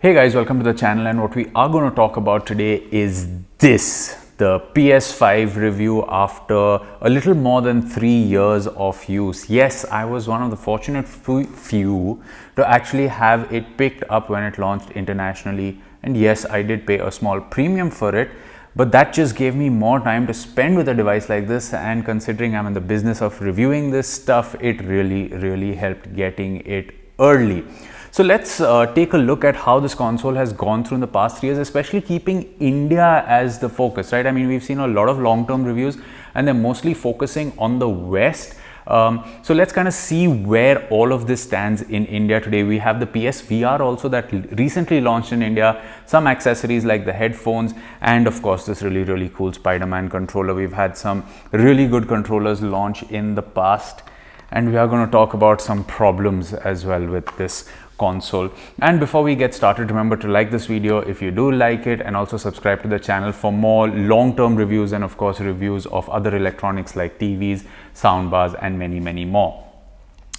Hey guys, welcome to the channel, and what we are going to talk about today is the PS5 review after a little more than 3 years of use. Yes, I was one of the fortunate few to actually have it picked up when it launched internationally, and yes, I did pay a small premium for it, but that just gave me more time to spend with a device like this, and considering I'm in the business of reviewing this stuff, it really helped getting it early. So let's take a look at how this console has gone through in the past 3 years, especially keeping India as the focus, right? I mean, we've seen a lot of long-term reviews and they're mostly focusing on the West. So let's kind of see where all of this stands in India today. We have the PSVR also that recently launched in India, some accessories like the headphones, and of course this really cool Spider-Man controller. We've had some really good controllers launch in the past, and we are going to talk about some problems as well with this console. And before we get started, remember to like this video if you do like it, and also subscribe to the channel for more long-term reviews and of course reviews of other electronics like TVs, soundbars, and many more.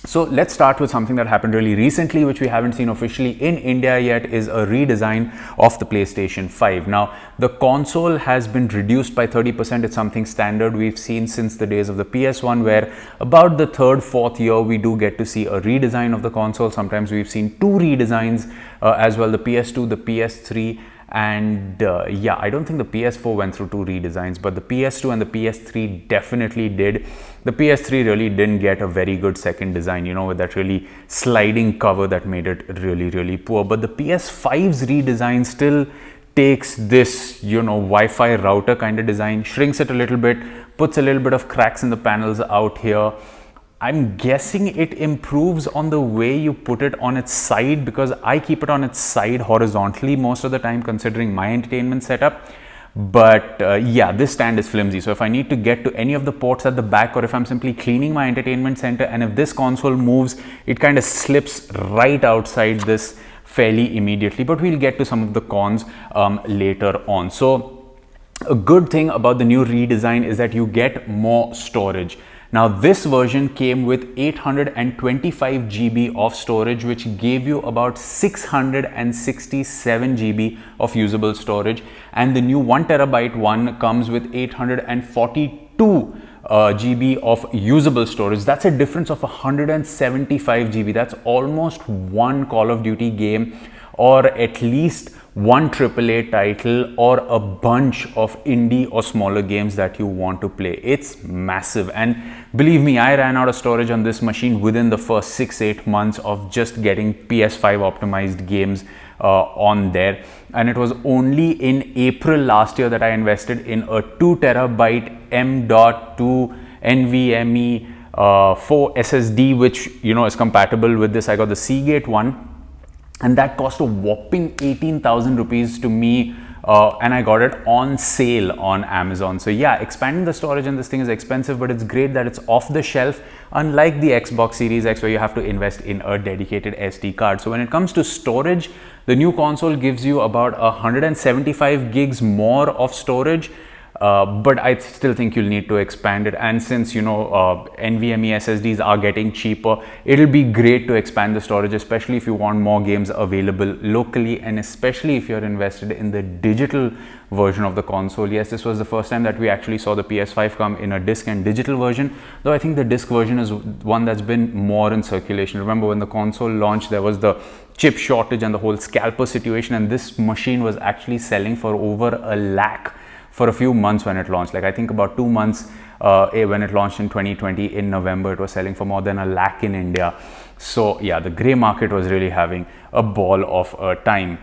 So let's start with something that happened really recently, which we haven't seen officially in India yet, is a redesign of the PlayStation 5. Now, the console has been reduced by 30%. It's something standard we've seen since the days of the PS1, where about the third, fourth year, we do get to see a redesign of the console. Sometimes we've seen two redesigns as well, the PS2, the PS3, and yeah, I don't think the PS4 went through two redesigns, but the PS2 and the PS3 definitely did. The PS3 really didn't get a very good second design, you know, with that really sliding cover that made it really poor. But the PS5's redesign still takes this, you know, Wi-Fi router kind of design, shrinks it a little bit, puts a little bit of cracks in the panels out here. I'm guessing it improves on the way you put it on its side, because I keep it on its side horizontally most of the time considering my entertainment setup. But yeah, this stand is flimsy, so if I need to get to any of the ports at the back, or if I'm simply cleaning my entertainment center and if this console moves, it kind of slips right outside this fairly immediately. But we'll get to some of the cons later on. So a good thing about the new redesign is that you get more storage. Now, this version came with 825 GB of storage, which gave you about 667 GB of usable storage. And the new 1 terabyte one comes with 842 GB of usable storage. That's a difference of 175 GB. That's almost one Call of Duty game, or at least one AAA title, or a bunch of indie or smaller games that you want to play. It's massive, and believe me, I ran out of storage on this machine within the first 6-8 months of just getting PS5 optimized games on there. And it was only in April last year that I invested in a 2 terabyte M.2 NVMe 4 SSD, which, you know, is compatible with this. I got the Seagate one, and that cost a whopping 18,000 rupees to me, and I got it on sale on Amazon. So yeah, expanding the storage in this thing is expensive, but it's great that it's off the shelf, unlike the Xbox Series X, where you have to invest in a dedicated SD card. So when it comes to storage, the new console gives you about 175 gigs more of storage. But I still think you'll need to expand it, and since, you know, NVMe SSDs are getting cheaper, it'll be great to expand the storage, especially if you want more games available locally, and especially if you're invested in the digital version of the console. Yes, this was the first time that we actually saw the PS5 come in a disc and digital version, though I think the disc version is one that's been more in circulation. Remember, when the console launched, there was the chip shortage and the whole scalper situation, and this machine was actually selling for over $1 lakh for a few months when it launched. Like, I think about 2 months when it launched in 2020 in November, it was selling for more than $1 lakh in India. So yeah, the gray market was really having a ball of a time.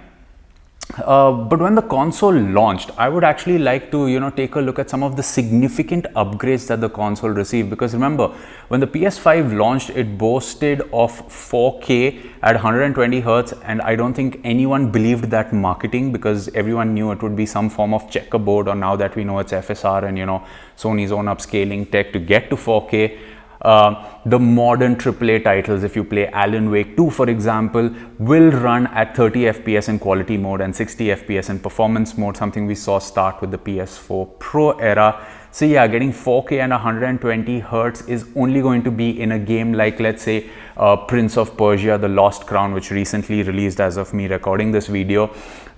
But when the console launched, I would actually like to, you know, take a look at some of the significant upgrades that the console received. Because remember, when the PS5 launched, it boasted of 4K at 120 Hertz, and I don't think anyone believed that marketing, because everyone knew it would be some form of checkerboard, or now that we know it's FSR and, you know, Sony's own upscaling tech to get to 4K. The modern AAA titles, if you play Alan Wake 2 for example, will run at 30 FPS in quality mode and 60 FPS in performance mode, something we saw start with the PS4 Pro era. So yeah, getting 4K and 120 Hertz is only going to be in a game like, let's say, Prince of Persia: The Lost Crown, which recently released as of me recording this video.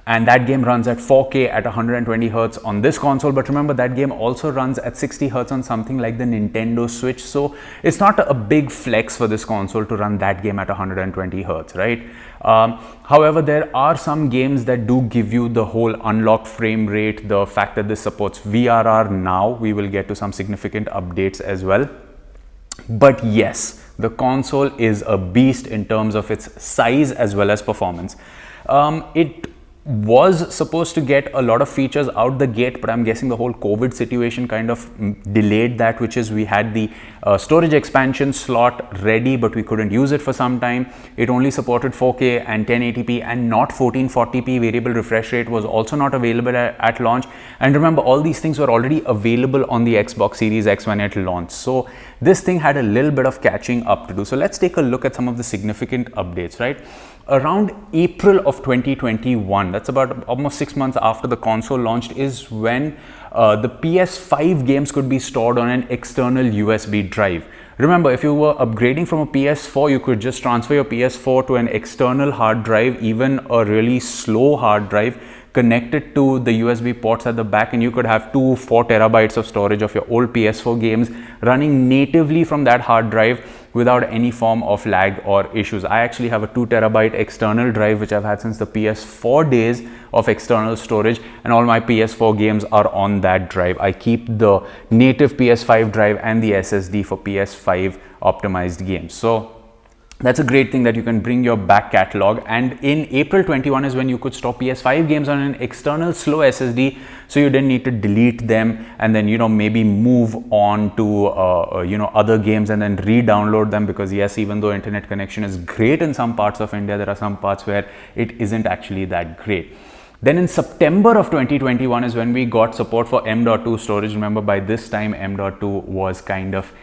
And that game runs at 4K at 120 Hz on this console. But remember, that game also runs at 60 Hz on something like the Nintendo Switch. So it's not a big flex for this console to run that game at 120 Hz, right? However, there are some games that do give you the whole unlocked frame rate, the fact that this supports VRR now. We will get to some significant updates as well. But yes, the console is a beast in terms of its size as well as performance. It was supposed to get a lot of features out the gate, but I'm guessing the whole COVID situation kind of delayed that, which is we had the storage expansion slot ready, but we couldn't use it for some time. It only supported 4K and 1080p and not 1440p. Variable refresh rate was also not available at launch. And remember, all these things were already available on the Xbox Series X when it launched. So this thing had a little bit of catching up to do. So let's take a look at some of the significant updates, right? Around April of 2021, that's about almost 6 months after the console launched, is when the PS5 games could be stored on an external USB drive. Remember, if you were upgrading from a PS4, you could just transfer your PS4 to an external hard drive, even a really slow hard drive, connect it to the USB ports at the back, and you could have 4 terabytes of storage of your old PS4 games running natively from that hard drive without any form of lag or issues. I actually have a 2 terabyte external drive which I've had since the PS4 days of external storage, and all my PS4 games are on that drive. I keep the native PS5 drive and the SSD for PS5 optimized games. So that's a great thing that you can bring your back catalog. And in April 21 is when you could store PS5 games on an external slow SSD, so you didn't need to delete them and then, you know, maybe move on to you know, other games and then re-download them, because yes, even though internet connection is great in some parts of India, there are some parts where it isn't actually that great. Then in September of 2021 is when we got support for M.2 storage. Remember, by this time M.2 was kind of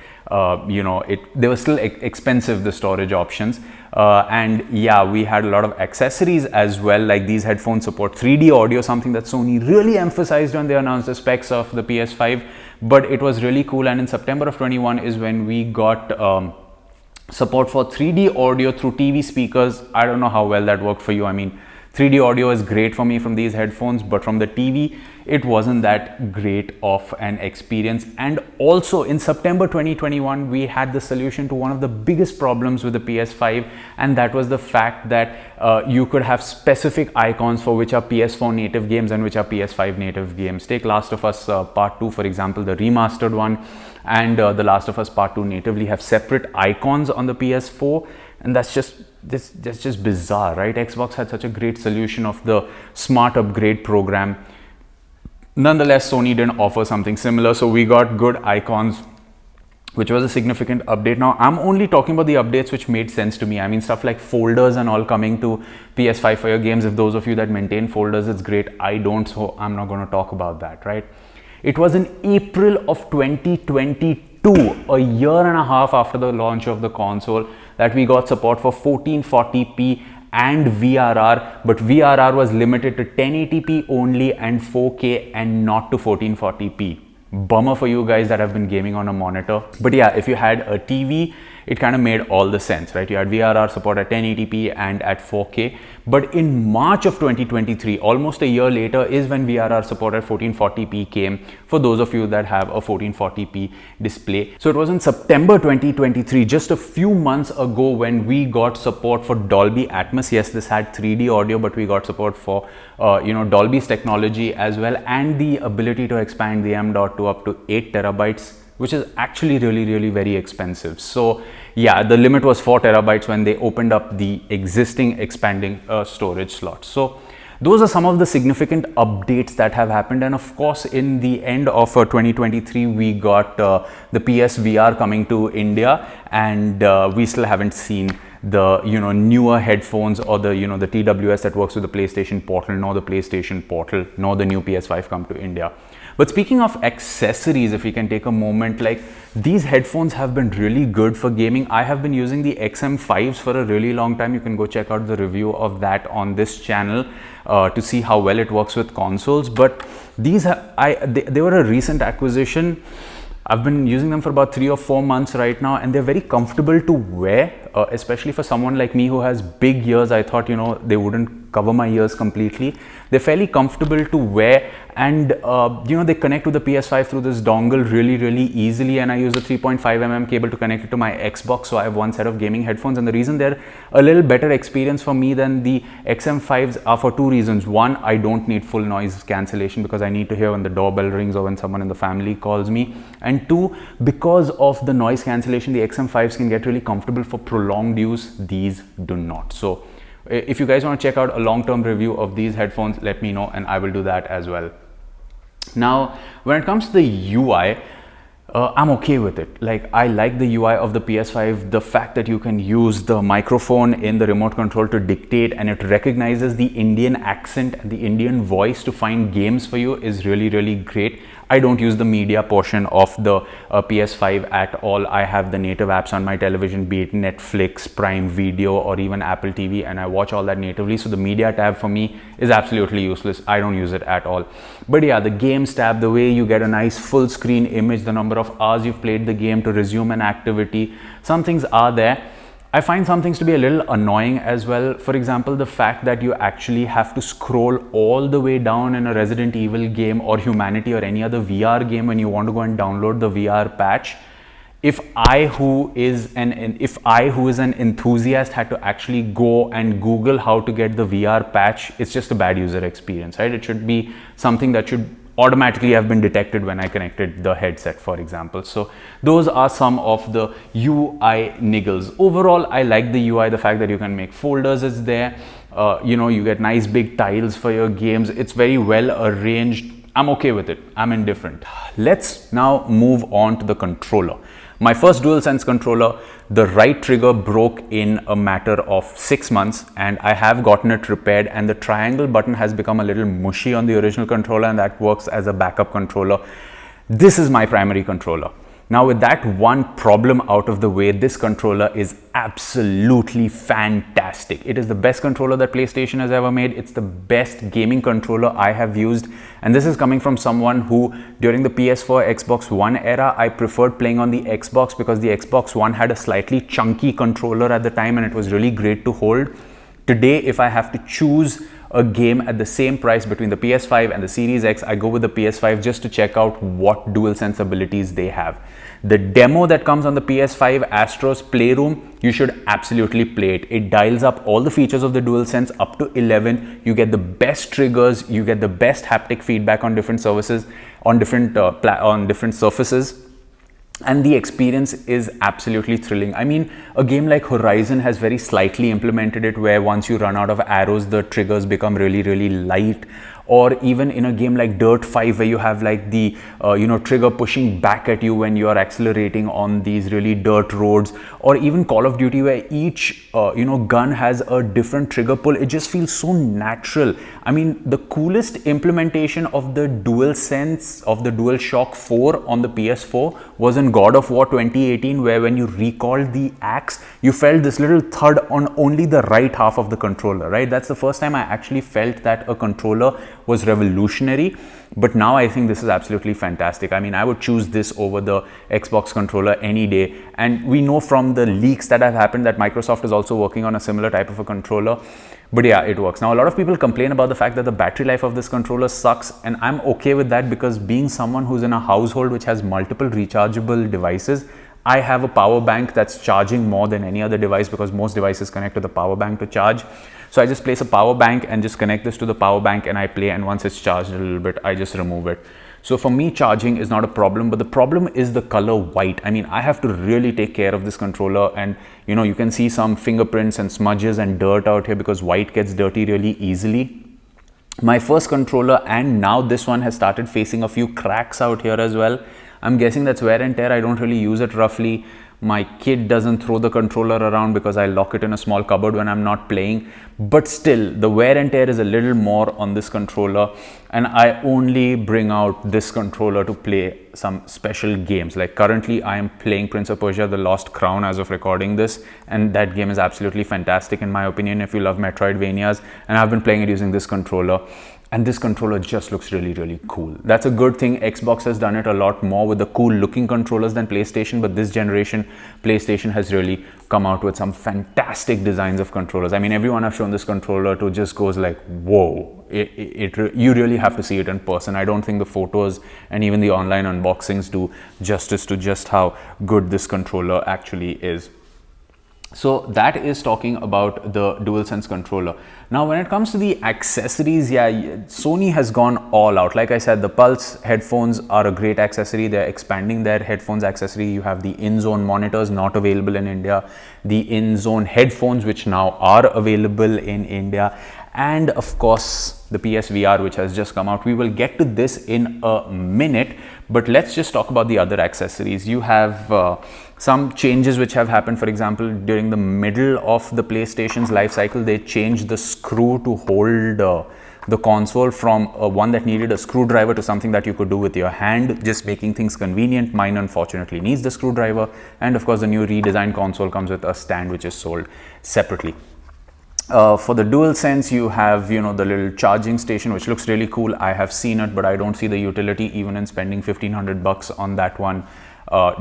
you know, they were still expensive, the storage options, and yeah, we had a lot of accessories as well, like these headphones support 3D audio, something that Sony really emphasized when they announced the specs of the PS5, but it was really cool. And in September of 21 is when we got support for 3D audio through TV speakers. I don't know how well that worked for you. I mean, 3D audio is great for me from these headphones, but from the TV, it wasn't that great of an experience. And also in September 2021, we had the solution to one of the biggest problems with the PS5, and that was the fact that you could have specific icons for which are PS4 native games and which are PS5 native games. Take Last of Us Part 2, for example, the remastered one, and The Last of Us Part 2 natively have separate icons on the PS4, and that's just bizarre, right? Xbox had such a great solution of the smart upgrade program. Nonetheless, Sony didn't offer something similar, so we got good icons, which was a significant update. Now, I'm only talking about the updates which made sense to me. I mean, stuff like folders and all coming to PS5 for your games. If those of you that maintain folders, it's great. I don't, so I'm not going to talk about that, right? It was in April of 2022, a year and a half after the launch of the console, that we got support for 1440p and VRR, but VRR was limited to 1080p only and 4K and not to 1440p. Bummer for you guys that have been gaming on a monitor. But yeah, if you had a TV, it kind of made all the sense, right? You had VRR support at 1080p and at 4K. But in March of 2023, almost a year later, is when VRR support at 1440p came, for those of you that have a 1440p display. So it was in September 2023, just a few months ago, when we got support for Dolby Atmos. Yes, this had 3D audio, but we got support for you know, Dolby's technology as well, and the ability to expand the M.2 up to 8 terabytes, which is actually really very expensive. So yeah, the limit was 4 terabytes when they opened up the existing expanding storage slots. So those are some of the significant updates that have happened. And of course, in the end of 2023, we got the PSVR coming to India, and we still haven't seen the, you know, newer headphones or the, you know, the TWS that works with the PlayStation Portal, nor the PlayStation Portal, nor the new PS5 come to India. But speaking of accessories, if we can take a moment, like, these headphones have been really good for gaming. I have been using the XM5s for a really long time. You can go check out the review of that on this channel to see how well it works with consoles. But these they were a recent acquisition. I've been using them for about 3 or 4 months right now, and they're very comfortable to wear. especially for someone like me who has big ears. I thought, you know, they wouldn't cover my ears completely. They're fairly comfortable to wear, and you know, they connect to the PS5 through this dongle really easily, and I use a 3.5mm cable to connect it to my Xbox, so I have one set of gaming headphones. And the reason they're a little better experience for me than the XM5s are for two reasons. One, I don't need full noise cancellation because I need to hear when the doorbell rings or when someone in the family calls me. And two, because of the noise cancellation, the XM5s can get really comfortable for prolonged use. These do not. So if you guys want to check out a long-term review of these headphones, let me know and I will do that as well. Now, when it comes to the UI, I'm okay with it. Like, I like the UI of the PS5. The fact that you can use the microphone in the remote control to dictate, and it recognizes the Indian accent and the Indian voice to find games for you is really great. I don't use the media portion of the PS5 at all. I have the native apps on my television, be it Netflix, Prime Video, or even Apple TV, and I watch all that natively. So the media tab for me is absolutely useless. I don't use it at all. But yeah, the games tab, the way you get a nice full screen image, the number of hours you've played the game to resume an activity, some things are there. I find some things to be a little annoying as well. For example, the fact that you actually have to scroll all the way down in a Resident Evil game or Humanity or any other VR game when you want to go and download the VR patch. If I, who is an enthusiast, had to actually go and Google how to get the VR patch, it's just a bad user experience, right? It should be something that should automatically have been detected when I connected the headset, for example. So those are some of the UI niggles. Overall, I like the UI. The fact that you can make folders is there. You know, you get nice big tiles for your games. It's very well arranged. I'm okay with it. I'm indifferent. Let's now move on to the controller. My first DualSense controller, the right trigger broke in a matter of 6 months, and I have gotten it repaired, and the triangle button has become a little mushy on the original controller, and that works as a backup controller. This is my primary controller. Now, with that one problem out of the way, this controller is absolutely fantastic. It is the best controller that PlayStation has ever made. It's the best gaming controller I have used. And this is coming from someone who, during the PS4, Xbox One era, I preferred playing on the Xbox because the Xbox One had a slightly chunky controller at the time and it was really great to hold. Today, if I have to choose a game at the same price between the PS5 and the Series X, I go with the PS5 just to check out what DualSense abilities they have. The demo that comes on the PS5 Astro's Playroom, you should absolutely play it. It dials up all the features of the DualSense up to 11. You get the best triggers, you get the best haptic feedback on different surfaces, on different surfaces. And the experience is absolutely thrilling. I mean, a game like Horizon has very slightly implemented it, where once you run out of arrows, the triggers become really light. Or even in a game like Dirt 5, where you have like the trigger pushing back at you when you are accelerating on these really dirt roads. Or even Call of Duty, where each gun has a different trigger pull. It just feels so natural. I mean, the coolest implementation of the DualSense, of the DualShock 4 on the PS4 was in God of War 2018, where when you recalled the axe, you felt this little thud on only the right half of the controller, right? That's the first time I actually felt that a controller was revolutionary. But now I think this is absolutely fantastic. I mean, I would choose this over the Xbox controller any day. And we know from the leaks that have happened that Microsoft is also working on a similar type of a controller. But yeah, it works. Now, a lot of people complain about the fact that the battery life of this controller sucks, and I'm okay with that, because being someone who's in a household which has multiple rechargeable devices, I have a power bank that's charging more than any other device, because most devices connect to the power bank to charge. So I just place a power bank and just connect this to the power bank and I play, and once it's charged a little bit, I just remove it. So for me, charging is not a problem, but the problem is the color white. I mean, I have to really take care of this controller, and you can see some fingerprints and smudges and dirt out here because white gets dirty really easily. My first controller and now this one has started facing a few cracks out here as well. I'm guessing that's wear and tear. I don't really use it roughly. My kid doesn't throw the controller around because I lock it in a small cupboard when I'm not playing. But still, the wear and tear is a little more on this controller, and I only bring out this controller to play some special games. Like currently, I am playing Prince of Persia: The Lost Crown as of recording this, and that game is absolutely fantastic in my opinion if you love Metroidvanias, and I've been playing it using this controller. And this controller just looks really, really cool. That's a good thing. Xbox has done it a lot more with the cool looking controllers than PlayStation, but this generation, PlayStation has really come out with some fantastic designs of controllers. I mean, everyone I've shown this controller to just goes like, whoa, you really have to see it in person. I don't think the photos and even the online unboxings do justice to just how good this controller actually is. So that is talking about the DualSense controller. Now, when it comes to the accessories, yeah, Sony has gone all out. Like I said, the Pulse headphones are a great accessory. They're expanding their headphones accessory. You have the in-zone monitors, not available in India. The in-zone headphones, which now are available in India. And of course, the PSVR, which has just come out. We will get to this in a minute, but let's just talk about the other accessories. You have some changes which have happened. For example, during the middle of the PlayStation's life cycle, they changed the screw to hold the console from one that needed a screwdriver to something that you could do with your hand, just making things convenient. Mine unfortunately needs the screwdriver. And of course, the new redesigned console comes with a stand which is sold separately. For the DualSense, you have, the little charging station, which looks really cool. I have seen it, but I don't see the utility even in spending 1,500 bucks on that one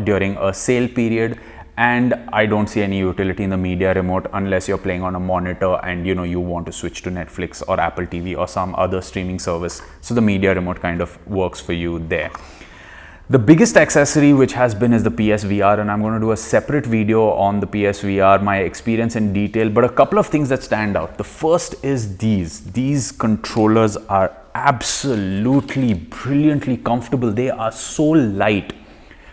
during a sale period. And I don't see any utility in the media remote unless you're playing on a monitor and you want to switch to Netflix or Apple TV or some other streaming service. So the media remote kind of works for you there. The biggest accessory which has been is the PSVR, and I'm going to do a separate video on the PSVR, my experience in detail, but a couple of things that stand out. The first is these controllers are absolutely brilliantly comfortable. They are so light.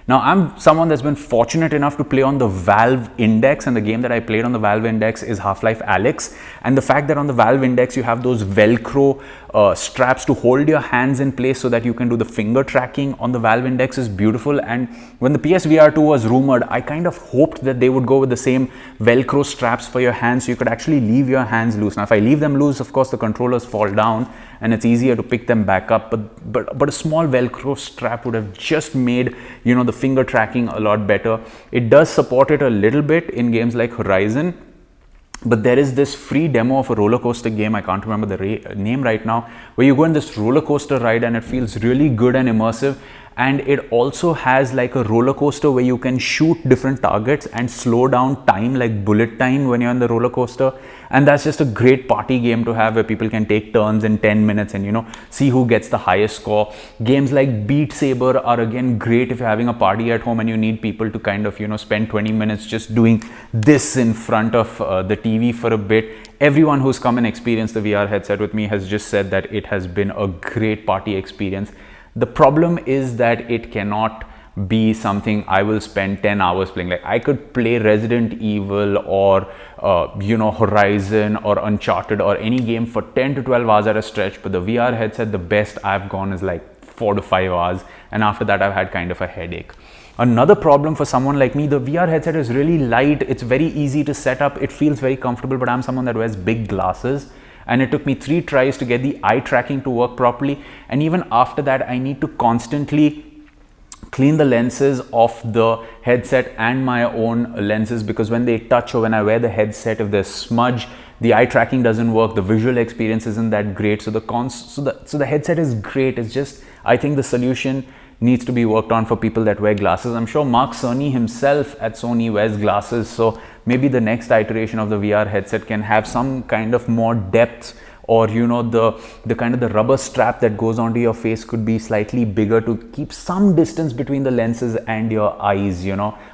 Now, I'm someone that's been fortunate enough to play on the Valve Index, and the game that I played on the Valve Index is Half-Life Alyx. And the fact that on the Valve Index you have those Velcro straps to hold your hands in place so that you can do the finger tracking on the Valve Index is beautiful. And when the PSVR 2 was rumored, I kind of hoped that they would go with the same Velcro straps for your hands so you could actually leave your hands loose. Now, if I leave them loose, of course, the controllers fall down and it's easier to pick them back up, but a small Velcro strap would have just made the finger tracking a lot better. It does support it a little bit in games like Horizon, but there is this free demo of a roller coaster game, I can't remember the name right now, where you go on this roller coaster ride and it feels really good and immersive. And it also has like a roller coaster where you can shoot different targets and slow down time, like bullet time, when you're on the roller coaster. And that's just a great party game to have where people can take turns in 10 minutes and see who gets the highest score. Games like Beat Saber are again great if you're having a party at home and you need people to kind of spend 20 minutes just doing this in front of the TV for a bit. Everyone who's come and experienced the VR headset with me has just said that it has been a great party experience. The problem is that it cannot be something I will spend 10 hours playing. Like, I could play Resident Evil or Horizon or Uncharted or any game for 10 to 12 hours at a stretch, but the VR headset, the best I've gone is like 4 to 5 hours, and after that I've had kind of a headache. Another problem for someone like me, the VR headset is really light. It's very easy to set up. It feels very comfortable, but I'm someone that wears big glasses. And it took me 3 tries to get the eye tracking to work properly. And even after that, I need to constantly clean the lenses of the headset and my own lenses, because when they touch or when I wear the headset, if there's smudge, the eye tracking doesn't work, the visual experience isn't that great. So the headset is great. It's just, I think the solution needs to be worked on for people that wear glasses. I'm sure Mark Cerny himself at Sony wears glasses, so maybe the next iteration of the VR headset can have some kind of more depth, or the kind of the rubber strap that goes onto your face could be slightly bigger to keep some distance between the lenses and your eyes.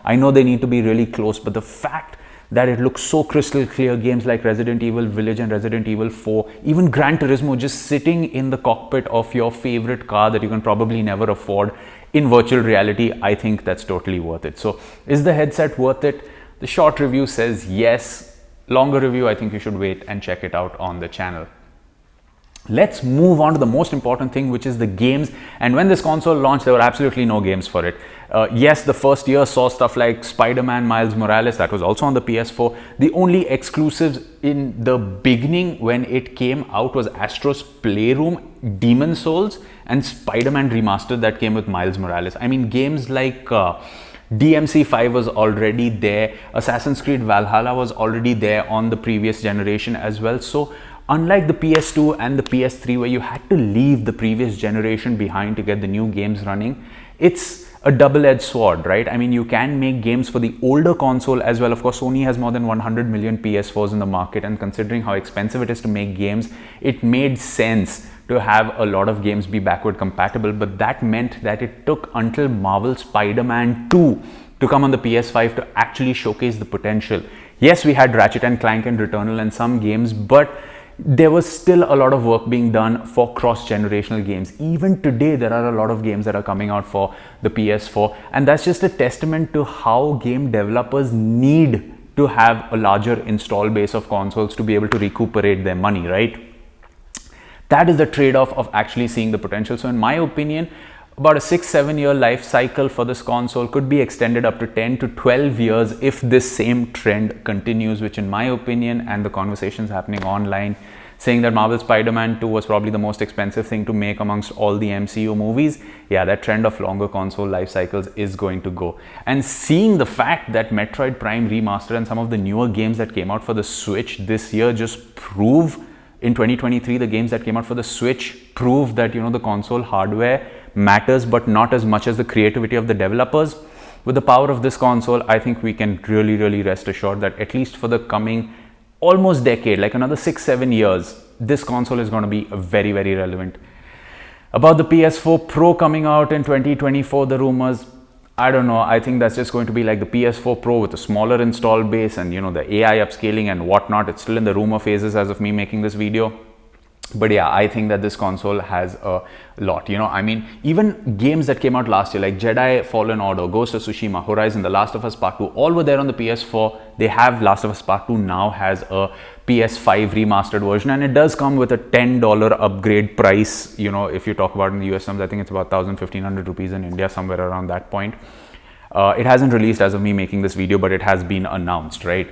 I know they need to be really close, but the fact that it looks so crystal clear, games like Resident Evil Village and Resident Evil 4, even Gran Turismo, just sitting in the cockpit of your favorite car that you can probably never afford in virtual reality, I think that's totally worth it. So is the headset worth it? The short review says yes. Longer review, I think you should wait and check it out on the channel. Let's move on to the most important thing, which is the games. And when this console launched, there were absolutely no games for it. Yes, the first year saw stuff like Spider-Man Miles Morales, that was also on the PS4. The only exclusives in the beginning when it came out was Astro's Playroom, Demon Souls, and Spider-Man Remastered that came with Miles Morales. I mean, games like DMC5 was already there. Assassin's Creed Valhalla was already there on the previous generation as well. So Unlike the PS2 and the PS3, where you had to leave the previous generation behind to get the new games running, it's a double-edged sword, right? I mean, you can make games for the older console as well. Of course, Sony has more than 100 million PS4s in the market, and considering how expensive it is to make games, it made sense to have a lot of games be backward compatible. But that meant that it took until Marvel Spider-Man 2 to come on the PS5 to actually showcase the potential. Yes, we had Ratchet and Clank and Returnal and some games, but there was still a lot of work being done for cross-generational games. Even today, there are a lot of games that are coming out for the PS4, and that's just a testament to how game developers need to have a larger install base of consoles to be able to recuperate their money, right? That is the trade-off of actually seeing the potential. So in my opinion, about a 6-7 year life cycle for this console could be extended up to 10 to 12 years if this same trend continues, which in my opinion, and the conversations happening online saying that Marvel Spider-Man 2 was probably the most expensive thing to make amongst all the MCU movies, yeah, that trend of longer console life cycles is going to go. And seeing the fact that Metroid Prime Remastered and some of the newer games that came out for the Switch this year just prove, in 2023, the games that came out for the Switch prove that, you know, the console hardware matters, but not as much as the creativity of the developers. With the power of this console, I think we can really rest assured that at least for the coming almost decade, like another 6-7 years, this console is going to be very relevant. About the PS4 Pro coming out in 2024, the rumors, I don't know. I think that's just going to be like the PS4 Pro with a smaller install base and, you know, the AI upscaling and whatnot. It's still in the rumor phases as of me making this video. But yeah, I think that this console has a lot, you know. I mean, even games that came out last year like Jedi Fallen Order, Ghost of Tsushima, Horizon, The Last of Us Part 2, all were there on the PS4. They have Last of Us Part 2 now has a PS5 remastered version, and it does come with a $10 upgrade price. You know, if you talk about in the US terms, I think it's about 1,500 rupees in India, somewhere around that point. It hasn't released as of me making this video, but it has been announced, right?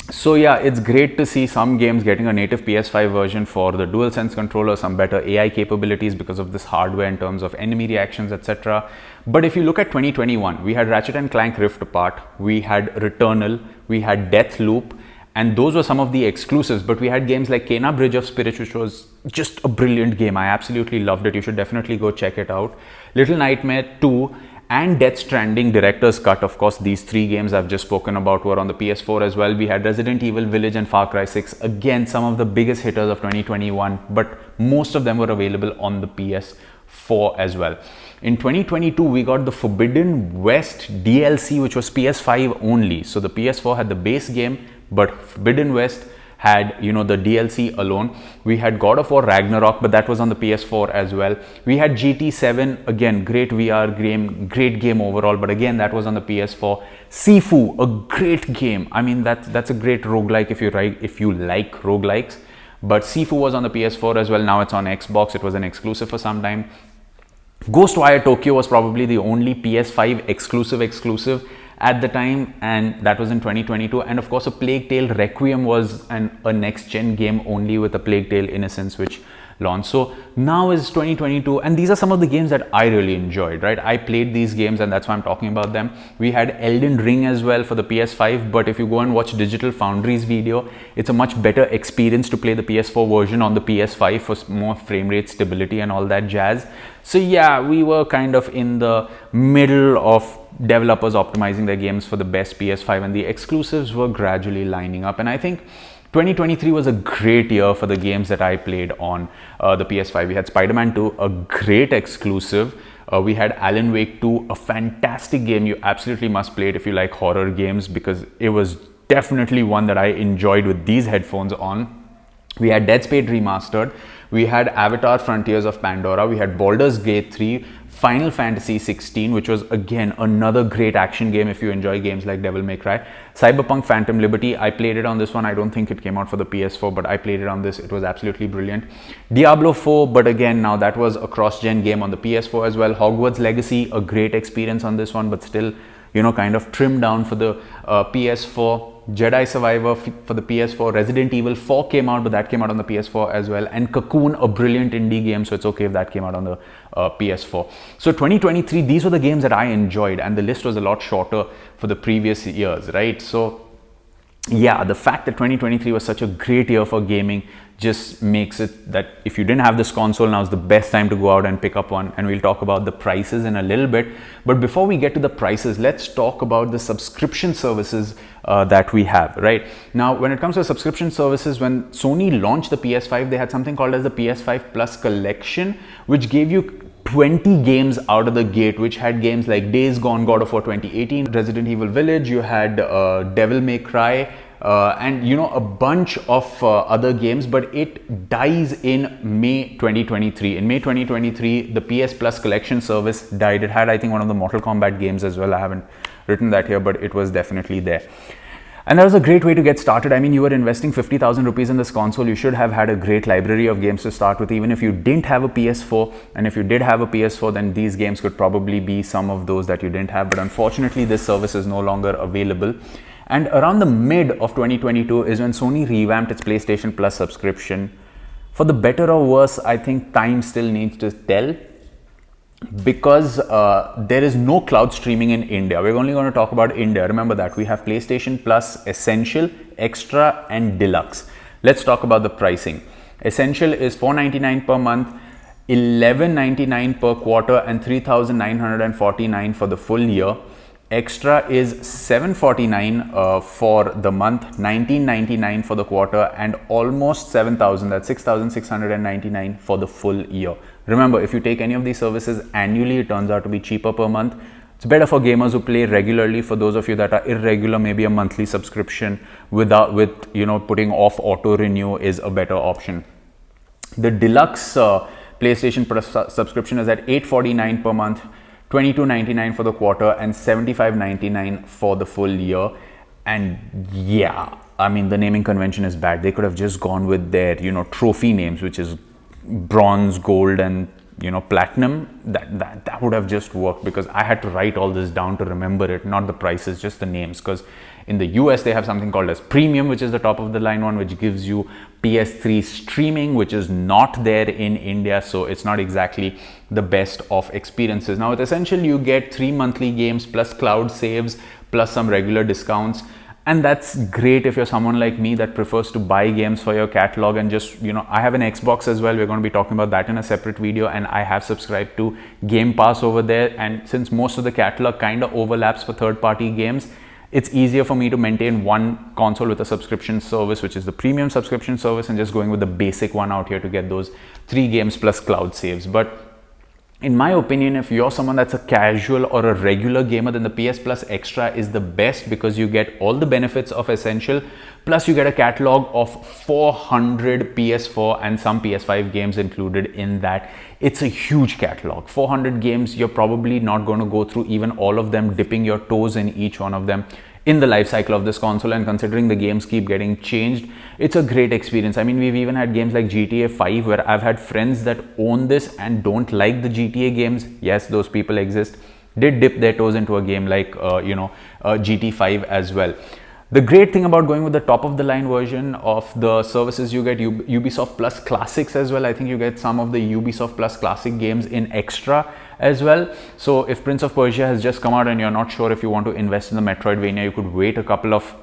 So yeah, it's great to see some games getting a native PS5 version for the DualSense controller, some better AI capabilities because of this hardware in terms of enemy reactions, etc. But if you look at 2021, we had Ratchet and Clank Rift Apart, we had Returnal, we had Deathloop, and those were some of the exclusives. But we had games like Kena Bridge of Spirits, which was just a brilliant game. I absolutely loved it. You should definitely go check it out. Little Nightmare 2 and Death Stranding Director's Cut. Of course, these three games I've just spoken about were on the PS4 as well. We had Resident Evil Village and Far Cry 6. Again, some of the biggest hitters of 2021, but most of them were available on the PS4 as well. In 2022, we got the Forbidden West DLC, which was PS5 only. So the PS4 had the base game, but Forbidden West had, you know, the DLC alone. We had God of War Ragnarok, but that was on the PS4 as well. We had GT7, again, great VR game, great game overall, but again, that was on the PS4. Sifu, a great game. I mean, that's a great roguelike if you like roguelikes. But Sifu was on the PS4 as well. Now it's on Xbox. It was an exclusive for some time. Ghostwire Tokyo was probably the only PS5 exclusive at the time, and that was in 2022. And of course, A Plague Tale Requiem was a next-gen game only with A Plague Tale Innocence, which launched. So now is 2022, and these are some of the games that I really enjoyed, right? I played these games, and that's why I'm talking about them. We had Elden Ring as well for the PS5, but if you go and watch Digital Foundry's video, it's a much better experience to play the PS4 version on the PS5 for more frame rate stability and all that jazz. So yeah, we were kind of in the middle of developers optimizing their games for the best PS5, and the exclusives were gradually lining up. And I think 2023 was a great year for the games that I played on the PS5. We had Spider-Man 2, a great exclusive. We had Alan Wake 2, a fantastic game. You absolutely must play it if you like horror games, because it was definitely one that I enjoyed with these headphones on. We had Dead Space Remastered. We had Avatar Frontiers of Pandora. We had Baldur's Gate 3, Final Fantasy 16, which was again another great action game if you enjoy games like Devil May Cry. Cyberpunk Phantom Liberty, I played it on this one. I don't think it came out for the PS4, but I played it on this. It was absolutely brilliant. Diablo 4, but again, now that was a cross-gen game on the PS4 as well. Hogwarts Legacy, a great experience on this one, but still, you know, kind of trimmed down for the PS4. Jedi Survivor for the PS4. Resident Evil 4 came out, but that came out on the PS4 as well. And Cocoon, a brilliant indie game, so it's okay if that came out on the PS4. So 2023, these were the games that I enjoyed, and the list was a lot shorter for the previous years, right? So yeah, the fact that 2023 was such a great year for gaming just makes it that if you didn't have this console, now is the best time to go out and pick up one. And we'll talk about the prices in a little bit. But before we get to the prices, let's talk about the subscription services that we have, right? Now, when it comes to subscription services, when Sony launched the PS5, they had something called as the PS5 Plus collection, which gave you 20 games out of the gate, which had games like Days Gone, God of War 2018, Resident Evil Village, you had Devil May Cry, and you know, a bunch of other games. But it dies in May 2023. In May 2023, the PS Plus collection service died. It had, I think, one of the Mortal Kombat games as well. I haven't written that here, but it was definitely there. And that was a great way to get started. I mean, you were investing 50,000 rupees in this console. You should have had a great library of games to start with, even if you didn't have a PS4. And if you did have a PS4, then these games could probably be some of those that you didn't have. But unfortunately, this service is no longer available. And around the mid of 2022 is when Sony revamped its PlayStation Plus subscription. For the better or worse, I think time still needs to tell, because there is no cloud streaming in India. We're only going to talk about India. Remember that. We have PlayStation Plus, Essential, Extra and Deluxe. Let's talk about the pricing. Essential is $499 per month, $1199 per quarter and $3,949 for the full year. Extra is $749 for the month, $1999 for the quarter and almost $7,000, that's $6,699 for the full year. Remember, if you take any of these services annually, it turns out to be cheaper per month. It's better for gamers who play regularly. For those of you that are irregular, maybe a monthly subscription with putting off auto renew is a better option. The deluxe PlayStation Plus subscription is at $849 per month, $22.99 for the quarter and $75.99 for the full year. And yeah, I mean, the naming convention is bad. They could have just gone with their, trophy names, which is bronze, gold and platinum. That would have just worked, because I had to write all this down to remember it, not the prices, just the names. Because in the US they have something called as premium, which is the top of the line one, which gives you PS3 streaming, which is not there in India, so it's not exactly the best of experiences. Now with Essential, you get 3 monthly games plus cloud saves plus some regular discounts. And that's great if you're someone like me that prefers to buy games for your catalog. And just, I have an Xbox as well. We're going to be talking about that in a separate video. And I have subscribed to Game Pass over there. And since most of the catalog kind of overlaps for third-party games, it's easier for me to maintain one console with a subscription service, which is the premium subscription service, and just going with the basic one out here to get those 3 games plus cloud saves. But in my opinion, if you're someone that's a casual or a regular gamer, then the PS Plus Extra is the best, because you get all the benefits of Essential, plus you get a catalog of 400 PS4 and some PS5 games included in that. It's a huge catalog. 400 games, you're probably not going to go through even all of them, dipping your toes in each one of them in the life cycle of this console. And considering the games keep getting changed, it's a great experience. I mean, we've even had games like GTA 5 where I've had friends that own this and don't like the GTA games. Yes, those people exist. Did dip their toes into a game like GT5 as well. The great thing about going with the top of the line version of the services, you get Ubisoft Plus Classics as well. I think you get some of the Ubisoft Plus Classic games in Extra as well. So if Prince of Persia has just come out and you're not sure if you want to invest in the Metroidvania, you could wait a couple of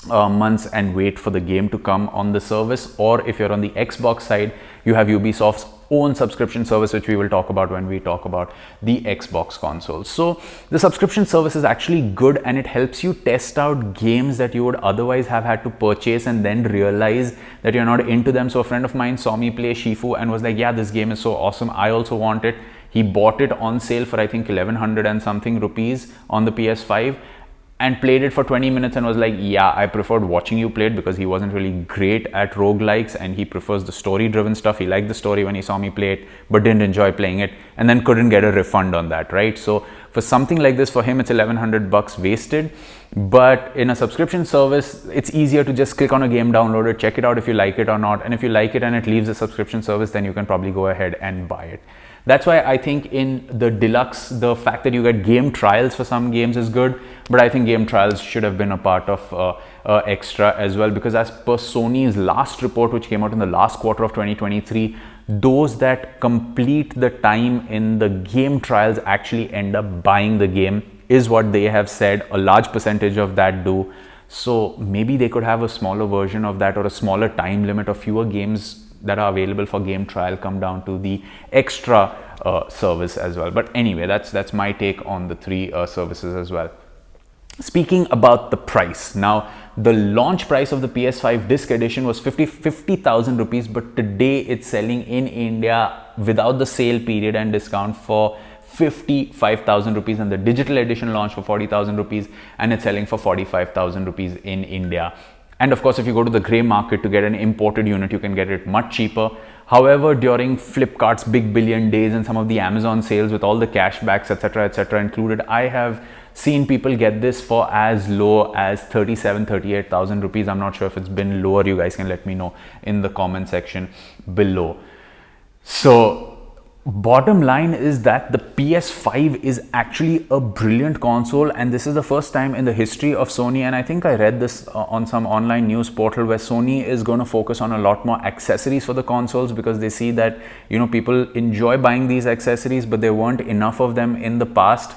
months and wait for the game to come on the service. Or if you're on the Xbox side, you have Ubisoft's own subscription service, which we will talk about when we talk about the Xbox console. So the subscription service is actually good, and it helps you test out games that you would otherwise have had to purchase and then realize that you're not into them. So a friend of mine saw me play Shifu and was like, yeah, this game is so awesome, I also want it. He bought it on sale for I think 1100 and something rupees on the PS5 and played it for 20 minutes and was like, yeah, I preferred watching you play it, because he wasn't really great at roguelikes and he prefers the story driven stuff. He liked the story when he saw me play it, but didn't enjoy playing it, and then couldn't get a refund on that, right? So for something like this, for him, it's 1100 bucks wasted. But in a subscription service, it's easier to just click on a game, download it, check it out if you like it or not. And if you like it and it leaves the subscription service, then you can probably go ahead and buy it. That's why I think in the deluxe, the fact that you get game trials for some games is good, but I think game trials should have been a part of Extra as well, because as per Sony's last report, which came out in the last quarter of 2023, those that complete the time in the game trials actually end up buying the game, is what they have said. A large percentage of that do. So maybe they could have a smaller version of that, or a smaller time limit, or fewer games that are available for game trial come down to the extra service as well. But anyway, that's my take on the three services as well. Speaking about the price, now the launch price of the PS5 disc edition was 50,000 rupees, but today it's selling in India without the sale period and discount for 55,000 rupees, and the digital edition launched for 40,000 rupees, and it's selling for 45,000 rupees in India. And of course, if you go to the grey market to get an imported unit, you can get it much cheaper. However, during Flipkart's Big Billion Days and some of the Amazon sales with all the cashbacks, etc., included, I have seen people get this for as low as 38,000 rupees. I'm not sure if it's been lower. You guys can let me know in the comment section below. So bottom line is that the PS5 is actually a brilliant console, and this is the first time in the history of Sony, and I think I read this on some online news portal, where Sony is going to focus on a lot more accessories for the consoles, because they see that, you know, people enjoy buying these accessories, but there weren't enough of them in the past.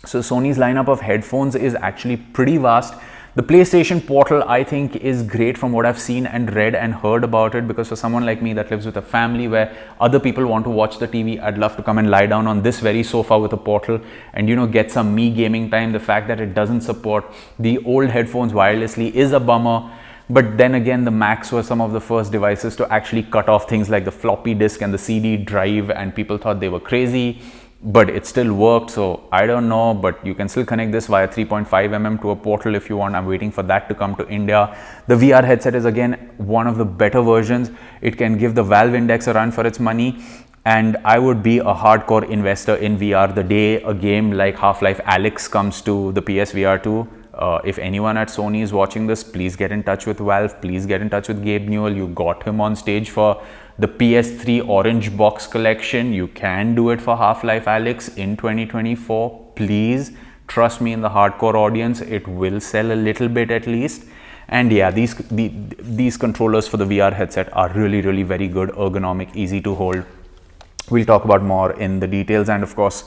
So Sony's lineup of headphones is actually pretty vast. The PlayStation Portal, I think, is great from what I've seen and read and heard about it, because for someone like me that lives with a family where other people want to watch the TV, I'd love to come and lie down on this very sofa with a Portal and, you know, get some me gaming time. The fact that it doesn't support the old headphones wirelessly is a bummer. But then again, the Macs were some of the first devices to actually cut off things like the floppy disk and the CD drive, and people thought they were crazy, but it still worked. So I don't know, but you can still connect this via 3.5mm to a Portal if you want. I'm waiting for that to come to India. The VR headset is again one of the better versions. It can give the Valve Index a run for its money, and I would be a hardcore investor in VR the day a game like Half-Life Alyx comes to the PSVR 2. If anyone at Sony is watching this, please get in touch with Valve. Please get in touch with Gabe Newell. You got him on stage for the PS3 Orange Box collection. You can do it for Half-Life Alyx in 2024. Please trust me, in the hardcore audience, it will sell a little bit at least. And yeah, these controllers for the VR headset are really very good, ergonomic, easy to hold. We'll talk about more in the details, and of course,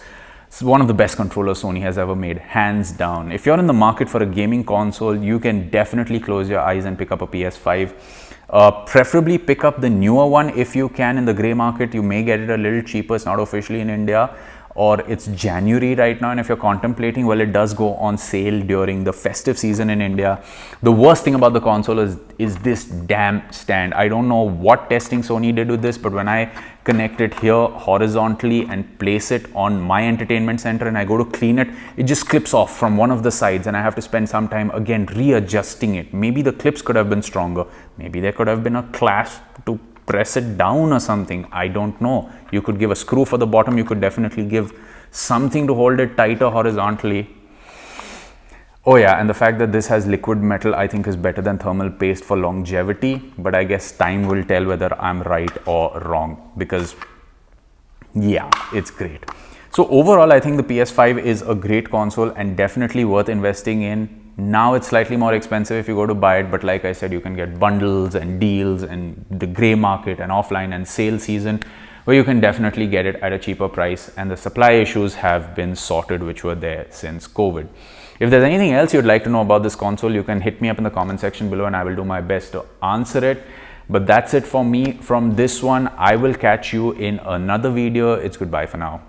it's one of the best controllers Sony has ever made, hands down. If you're in the market for a gaming console, you can definitely close your eyes and pick up a PS5. Preferably pick up the newer one if you can in the grey market. You may get it a little cheaper. It's not officially in India, or it's January right now, and if you're contemplating, well, it does go on sale during the festive season in India. The worst thing about the console is this damn stand. I don't know what testing Sony did with this, but when I connect it here horizontally and place it on my entertainment center and I go to clean it, it just clips off from one of the sides, and I have to spend some time again readjusting it. Maybe the clips could have been stronger. Maybe there could have been a clasp to press it down or something. I don't know. You could give a screw for the bottom. You could definitely give something to hold it tighter horizontally. Oh yeah, and the fact that this has liquid metal, I think, is better than thermal paste for longevity, but I guess time will tell whether I'm right or wrong, because yeah, it's great. So overall, I think the PS5 is a great console and definitely worth investing in. Now it's slightly more expensive if you go to buy it, but like I said, you can get bundles and deals and the grey market and offline and sale season, where you can definitely get it at a cheaper price, and the supply issues have been sorted, which were there since COVID. If there's anything else you'd like to know about this console, you can hit me up in the comment section below and I will do my best to answer it. But that's it for me from this one. I will catch you in another video. It's goodbye for now.